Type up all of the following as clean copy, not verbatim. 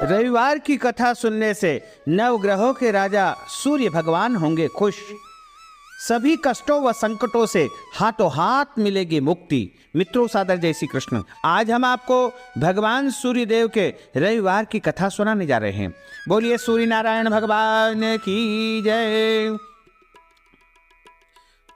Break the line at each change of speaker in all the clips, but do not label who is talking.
रविवार की कथा सुनने से नवग्रहों के राजा सूर्य भगवान होंगे खुश। सभी कष्टों व संकटों से हाथों हाथ मिलेगी मुक्ति। मित्रों, सादर जय श्री कृष्ण। आज हम आपको भगवान सूर्य देव के रविवार की कथा सुनाने जा रहे हैं। बोलिए सूर्य नारायण भगवान की जय।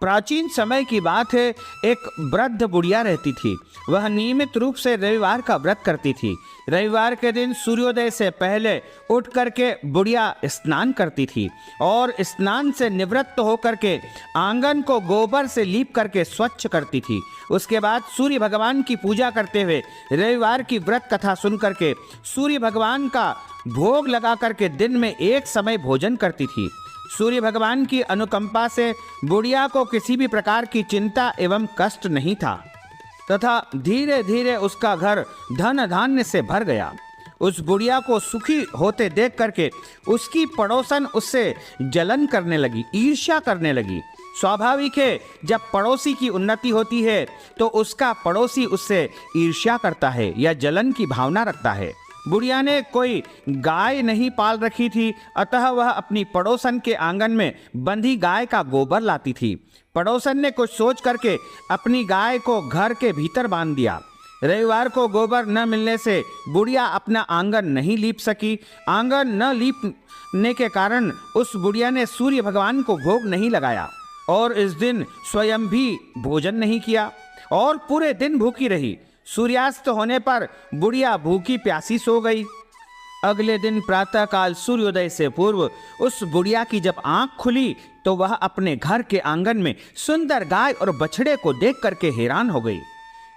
प्राचीन समय की बात है, एक वृद्ध बुढ़िया रहती थी। वह नियमित रूप से रविवार का व्रत करती थी। रविवार के दिन सूर्योदय से पहले उठ करके बुढ़िया स्नान करती थी और स्नान से निवृत्त होकर के आंगन को गोबर से लीप करके स्वच्छ करती थी। उसके बाद सूर्य भगवान की पूजा करते हुए रविवार की व्रत कथा सुन करके सूर्य भगवान का भोग लगा करके दिन में एक समय भोजन करती थी। सूर्य भगवान की अनुकंपा से बुढ़िया को किसी भी प्रकार की चिंता एवं कष्ट नहीं था तथा धीरे धीरे उसका घर धन धान्य से भर गया। उस बुढ़िया को सुखी होते देख करके उसकी पड़ोसन उससे जलन करने लगी, ईर्ष्या करने लगी। स्वाभाविक है, जब पड़ोसी की उन्नति होती है तो उसका पड़ोसी उससे ईर्ष्या करता है या जलन की भावना रखता है। बुढ़िया ने कोई गाय नहीं पाल रखी थी, अतः वह अपनी पड़ोसन के आंगन में बंधी गाय का गोबर लाती थी। पड़ोसन ने कुछ सोच करके अपनी गाय को घर के भीतर बांध दिया। रविवार को गोबर न मिलने से बुढ़िया अपना आंगन नहीं लीप सकी। आंगन न लीपने के कारण उस बुढ़िया ने सूर्य भगवान को भोग नहीं लगाया और इस दिन स्वयं भी भोजन नहीं किया और पूरे दिन भूखी रही। सूर्यास्त होने पर बुढ़िया भूखी प्यासी सो गई। अगले दिन प्रातःकाल सूर्योदय से पूर्व उस बुढ़िया की जब आंख खुली तो वह अपने घर के आंगन में सुंदर गाय और बछड़े को देख करके हैरान हो गई।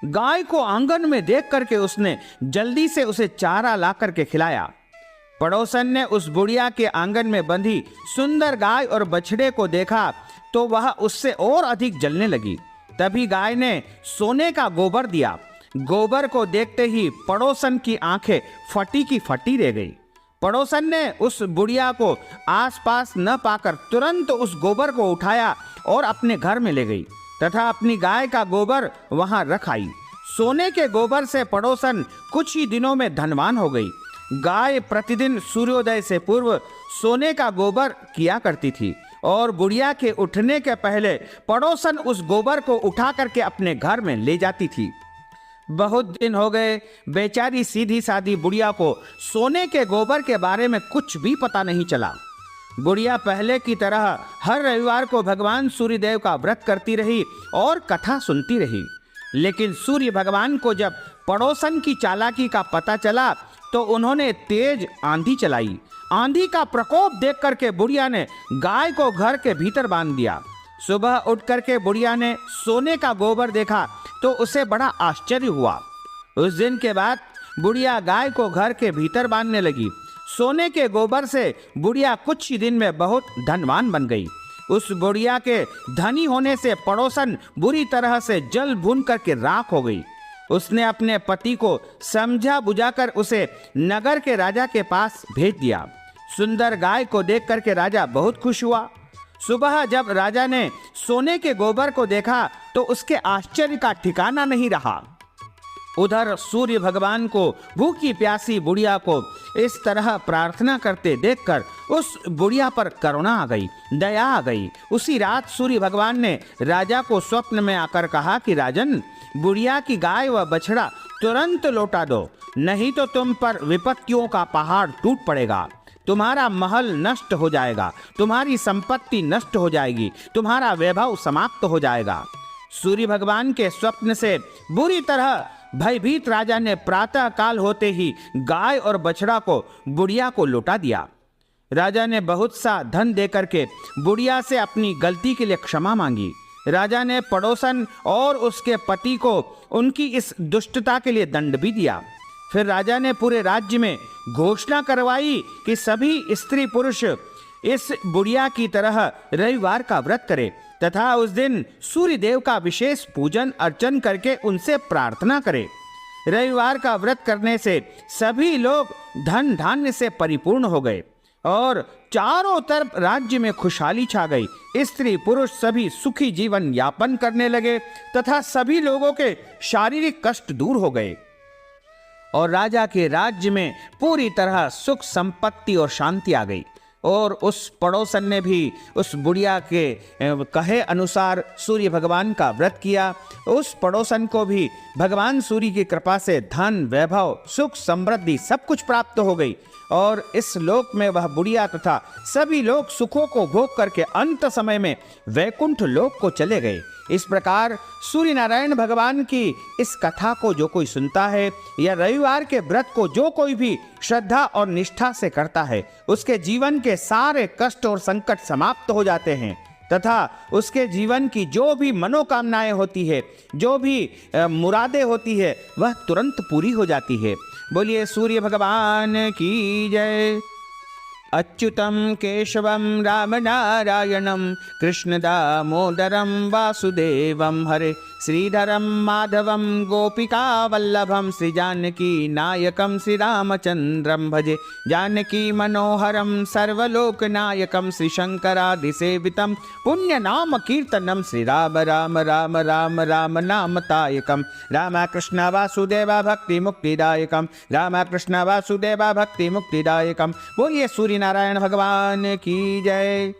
गाय को आंगन में देख करके उसने जल्दी से उसे चारा ला करके खिलाया। पड़ोसन ने उस बुढ़िया के आंगन में बंधी सुंदर गाय और बछड़े को देखा तो वह उससे और अधिक जलने लगी। तभी गाय ने सोने का गोबर दिया। गोबर को देखते ही पड़ोसन की आंखें फटी की फटी रह गई। पड़ोसन ने उस बुढ़िया को आसपास न पाकर तुरंत उस गोबर को उठाया और अपने घर में ले गई तथा अपनी गाय का गोबर वहां रख आई। सोने के गोबर से पड़ोसन कुछ ही दिनों में धनवान हो गई। गाय प्रतिदिन सूर्योदय से पूर्व सोने का गोबर किया करती थी और बुढ़िया के उठने के पहले पड़ोसन उस गोबर को उठा करके अपने घर में ले जाती थी। बहुत दिन हो गए, बेचारी सीधी सादी बुढ़िया को सोने के गोबर के बारे में कुछ भी पता नहीं चला। बुढ़िया पहले की तरह हर रविवार को भगवान सूर्यदेव का व्रत करती रही और कथा सुनती रही। लेकिन सूर्य भगवान को जब पड़ोसन की चालाकी का पता चला तो उन्होंने तेज आंधी चलाई। आंधी का प्रकोप देख करके बुढ़िया ने गाय को घर के भीतर बांध दिया। सुबह उठ करके बुढ़िया ने सोने का गोबर देखा तो उसे बड़ा आश्चर्य हुआ। उस दिन के बाद बुढ़िया गाय को घर के भीतर बांधने लगी। सोने के गोबर से बुढ़िया कुछ ही दिन में बहुत धनवान बन गई। उस बुढ़िया के धनी होने से पड़ोसन बुरी तरह से जल भून करके राख हो गई। उसने अपने पति को समझा बुझाकर उसे नगर के राजा के पास भेज दिया। सुंदर गाय को देख करके राजा बहुत खुश हुआ। सुबह जब राजा ने सोने के गोबर को देखा तो उसके आश्चर्य का ठिकाना नहीं रहा। उधर सूर्य भगवान को भूखी प्यासी बुढ़िया को इस तरह प्रार्थना करते देखकर उस बुढ़िया पर करुणा आ गई, दया आ गई। उसी रात सूर्य भगवान ने राजा को स्वप्न में आकर कहा कि राजन, बुढ़िया की गाय व बछड़ा तुरंत लौटा दो, नहीं तो तुम पर विपत्तियों का पहाड़ टूट पड़ेगा। तुम्हारा महल नष्ट हो जाएगा, तुम्हारी संपत्ति नष्ट हो जाएगी, तुम्हारा वैभव समाप्त हो जाएगा। सूर्य भगवान के स्वप्न से बुरी तरह भयभीत राजा ने प्रातः काल होते ही गाय और बछड़ा को बुढ़िया को लौटा दिया। राजा ने बहुत सा धन देकर के बुढ़िया से अपनी गलती के लिए क्षमा मांगी। राजा ने पड़ोसन और उसके पति को उनकी इस दुष्टता के लिए दंड भी दिया। फिर राजा ने पूरे राज्य में घोषणा करवाई कि सभी स्त्री पुरुष इस बुढ़िया की तरह रविवार का व्रत करें तथा उस दिन सूर्य देव का विशेष पूजन अर्चन करके उनसे प्रार्थना करें। रविवार का व्रत करने से सभी लोग धन धान्य से परिपूर्ण हो गए और चारों तरफ राज्य में खुशहाली छा गई। स्त्री पुरुष सभी सुखी जीवन यापन करने लगे तथा सभी लोगों के शारीरिक कष्ट दूर हो गए। और राजा के राज्य में पूरी तरह सुख संपत्ति और शांति आ गई। और उस पड़ोसन ने भी उस बुढ़िया के कहे अनुसार सूर्य भगवान का व्रत किया। उस पड़ोसन को भी भगवान सूर्य की कृपा से धन, वैभव, सुख, समृद्धि सब कुछ प्राप्त हो गई और इस लोक में वह बुढ़िया तथा सभी लोग सुखों को भोग करके अंत समय में वैकुंठ लोक को चले गए। इस प्रकार सूर्य नारायण भगवान की इस कथा को जो कोई सुनता है या रविवार के व्रत को जो कोई भी श्रद्धा और निष्ठा से करता है, उसके जीवन के सारे कष्ट और संकट समाप्त हो जाते हैं तथा उसके जीवन की जो भी मनोकामनाएं होती है, जो भी मुरादें होती है, वह तुरंत पूरी हो जाती है। बोलिए सूर्य भगवान की जय। अच्युतम केशवम राम नारायणम कृष्ण दामोदरम वासुदेवम हरे श्रीधरम माधवम गोपिका वल्लभम श्री जानकी नायकम श्री रामचंद्रम भजे जानकी मनोहरम सर्वलोक नायकम श्री शंकरादिसेवितम पुण्य नाम कीर्तनम श्री राम राम राम राम राम नाम तायकम राम कृष्ण वासुदेवा भक्ति मुक्तिदायकम राम कृष्ण वासुदेवा भक्ति मुक्तिदायकम। बोलिए सूर्य नारायण भगवान की जय।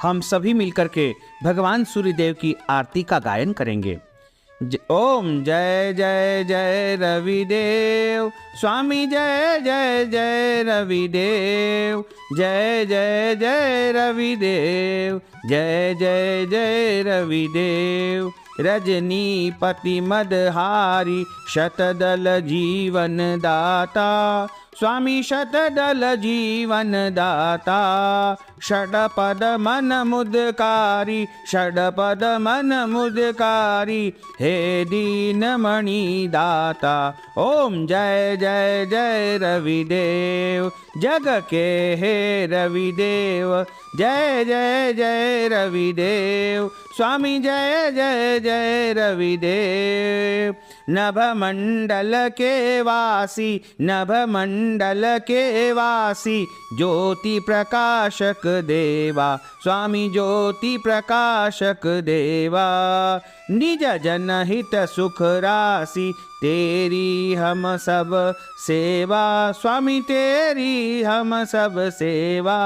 हम सभी मिलकर के भगवान सूर्यदेव की आरती का गायन करेंगे। ओम जय जय जय रविदेव स्वामी, जय जय जय रविदेव, जय जय जय रविदेव, जय जय जय रविदेव। रजनीपति मदहारी शतदल जीवन दाता स्वामी शतदल जीवन दाता षडपद मन मुदकारी षडपद मन मुदकारी हे दीनमणि दाता। ओम जय जय जय रविदेव जग के हे रविदेव, जय जय जय रविदेव स्वामी, जय जय जय रविदेव। नभ मंडल के वासी नभ मंडल के वासी ज्योति प्रकाशक देवा स्वामी ज्योति प्रकाशक देवा। निज जनहित सुख राशि तेरी हम सब सेवा स्वामी, तेरी हम सब सेवा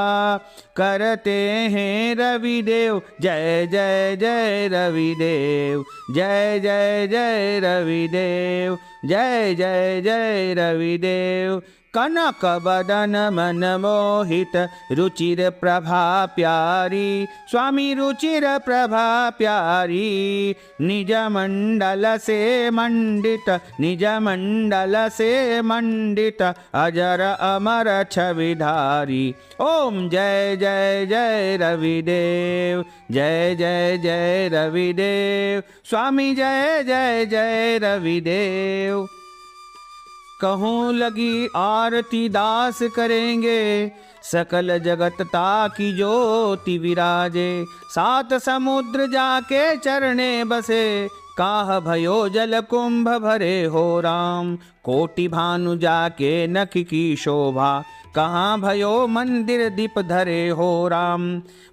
करते हैं रविदेव। जय जय जय रविदेव, जय जय जय रविदेव, जय जय जय रविदेव। कनक बदन मन मोहित रुचिर प्रभा प्यारी स्वामी रुचिर प्रभा प्यारी। निज मंडल से मंडित निज मंडल से मंडित अजर अमर छविधारी। ओम जय जय जय रविदेव, जय जय जय रविदेव स्वामी, जय जय जय रविदेव। कहूँ लगी आरती दास करेंगे सकल जगतता की ज्योति विराजे। सात समुद्र जाके चरणे बसे काह भयो जल कुंभ भरे हो राम। कोटि भानु जाके नख की शोभा कहाँ भयो मंदिर दीप धरे हो राम।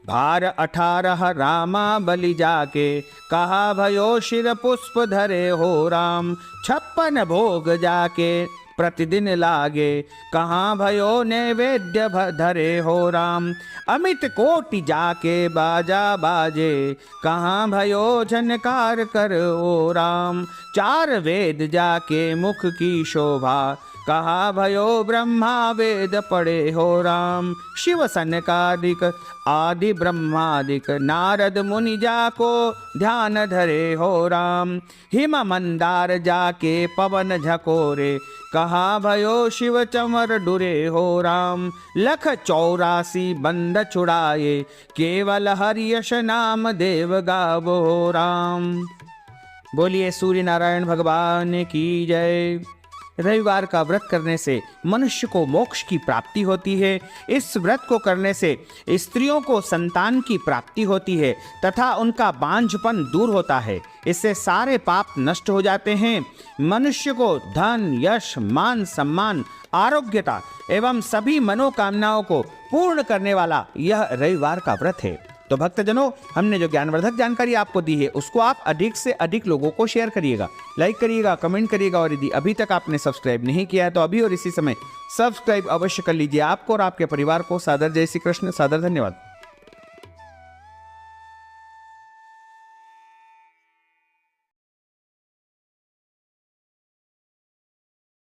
भार 18 रामा बलि जाके कहा भयो शिर पुष्प धरे हो राम। 56 भोग जाके प्रतिदिन लागे कहाँ भयो नैवेद्य धरे हो राम। अमित कोटि जाके बाजा बाजे कहाँ भयो झनकार कर ओ राम। 4 वेद जाके मुख की शोभा कहा भयो ब्रह्मा वेद पढ़े हो राम। शिव सनकादिक आदि ब्रह्मादिक नारद मुनि जाको ध्यान धरे हो राम। हिम मंदार जाके पवन झकोरे कहा भयो शिव चमर डुरे हो राम। लख 84 बंद छुड़ाए केवल हरियश नाम देव गावो राम। बोलिए सूर्य नारायण भगवान की जय। रविवार का व्रत करने से मनुष्य को मोक्ष की प्राप्ति होती है। इस व्रत को करने से स्त्रियों को संतान की प्राप्ति होती है तथा उनका बांझपन दूर होता है। इससे सारे पाप नष्ट हो जाते हैं। मनुष्य को धन, यश, मान, सम्मान, आरोग्यता एवं सभी मनोकामनाओं को पूर्ण करने वाला यह रविवार का व्रत है। तो भक्तजनों, हमने जो ज्ञानवर्धक जानकारी आपको दी है उसको आप अधिक से अधिक लोगों को शेयर करिएगा, लाइक करिएगा, कमेंट करिएगा, और यदि अभी तक आपने सब्सक्राइब नहीं किया है तो अभी और इसी समय सब्सक्राइब अवश्य कर लीजिए। आपको और आपके परिवार को सादर जय श्री कृष्ण, सादर धन्यवाद।